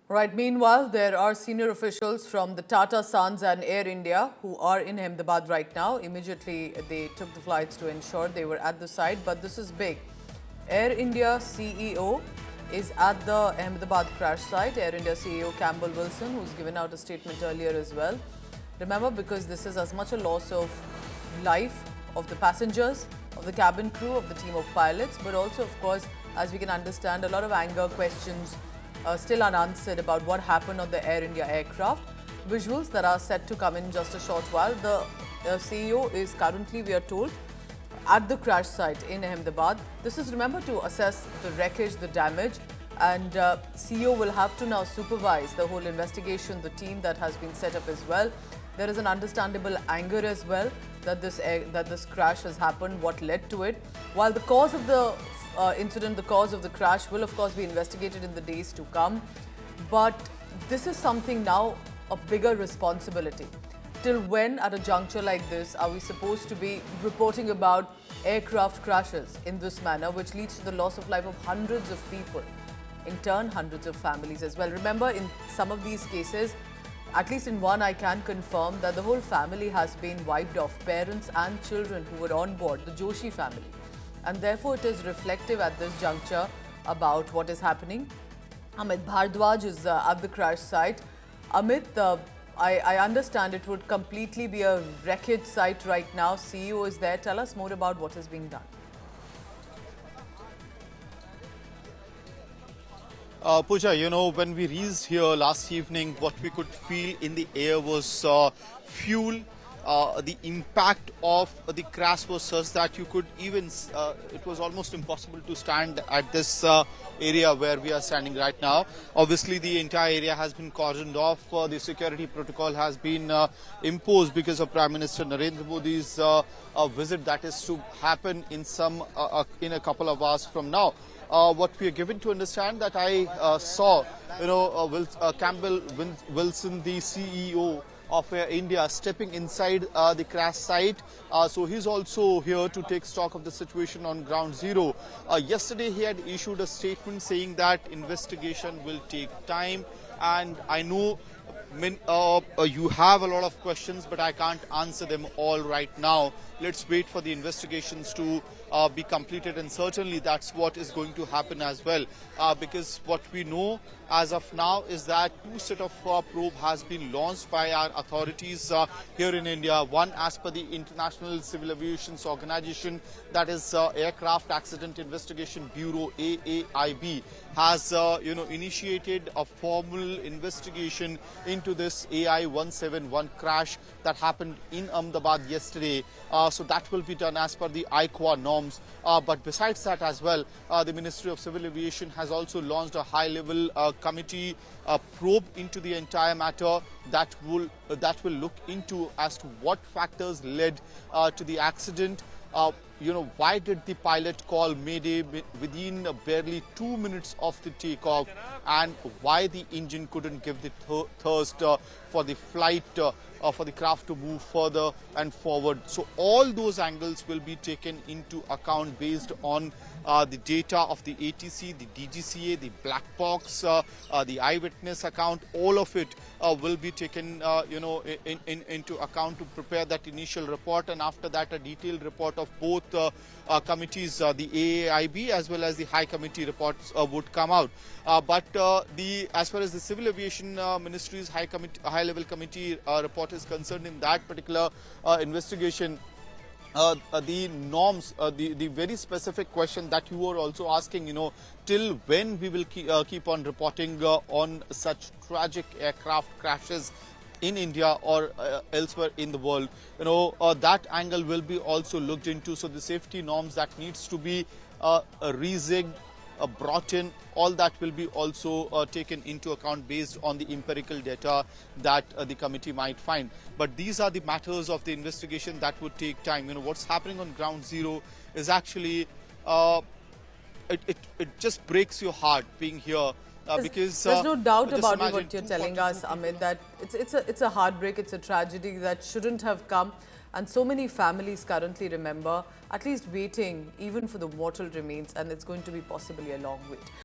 Right. Meanwhile, there are senior officials from the Tata Sons and Air India who are in Ahmedabad right now. Immediately, they took the flights to ensure they were at the site. But this is big. Air India CEO is at the Ahmedabad crash site. Air India CEO Campbell Wilson, who's given out a statement earlier as well. Remember, because this is as much a loss of life of the passengers, of the cabin crew, of the team of pilots, but also, of course, as we can understand, a lot of anger, questions still unanswered about what happened on the Air India aircraft. Visuals that are set to come in just a short while. The CEO is currently, we are told, at the crash site in Ahmedabad. This is, remember, to assess the wreckage, the damage, and CEO will have to now supervise the whole investigation, the team that has been set up as well. There is an understandable anger as well that this crash has happened, what led to it. While the cause of the incident, the cause of the crash will of course be investigated in the days to come. But this is something now a bigger responsibility. Till when, at a juncture like this, are we supposed to be reporting about aircraft crashes in this manner, which leads to the loss of life of hundreds of people, in turn hundreds of families as well? Remember, in some of these cases, at least in one, I can confirm that the whole family has been wiped off, parents and children who were on board, the Joshi family. And therefore, it is reflective at this juncture about what is happening. Amit Bhardwaj is at the crash site. Amit, I understand it would completely be a wreckage site right now. CEO is there. Tell us more about what is being done. Pooja, when we reached here last evening, what we could feel in the air was fuel. The impact of the crash was such that you could even, it was almost impossible to stand at this area where we are standing right now. Obviously, the entire area has been cordoned off. The security protocol has been imposed because of Prime Minister Narendra Modi's visit that is to happen in a couple of hours from now. What we are given to understand that I saw, Campbell Wilson, the CEO of Air India, stepping inside the crash site. So he's also here to take stock of the situation on ground zero. Yesterday he had issued a statement saying that investigation will take time, and I know you have a lot of questions, but I can't answer them all right now. Let's wait for the investigations to be completed, and certainly that's what is going to happen as well. Because what we know as of now is that two set of probe has been launched by our authorities here in India. One, as per the International Civil Aviation Organization, that is Aircraft Accident Investigation Bureau, AAIB, has initiated a formal investigation into this AI-171 crash that happened in Ahmedabad yesterday. So that will be done as per the ICAO norms. But besides that as well, the Ministry of Civil Aviation has also launched a high-level committee probe into the entire matter that will look into as to what factors led to the accident. Why did the pilot call Mayday within barely 2 minutes of the takeoff, and why the engine couldn't give the thrust for the flight, for the craft to move further and forward. So all those angles will be taken into account based on the data of the ATC, the DGCA, the black box, the eyewitness account. All of it will be taken into account to prepare that initial report, and after that a detailed report of both committees, the AAIB as well as the High Committee reports would come out. But as far as the Civil Aviation Ministry's high-level committee report is concerned, in that particular investigation, the norms, the very specific question that you were also asking, till when we will keep on reporting on such tragic aircraft crashes in India or elsewhere in the world, that angle will be also looked into. So the safety norms that needs to be re-zigged, brought in, all that will be also taken into account based on the empirical data that the committee might find. But these are the matters of the investigation that would take time. What's happening on ground zero is actually, it just breaks your heart being here. Because there's no doubt just about imagine what you're telling us, Amit, that it's a heartbreak, it's a tragedy that shouldn't have come. And so many families currently remember, at least waiting even for the mortal remains, and it's going to be possibly a long wait.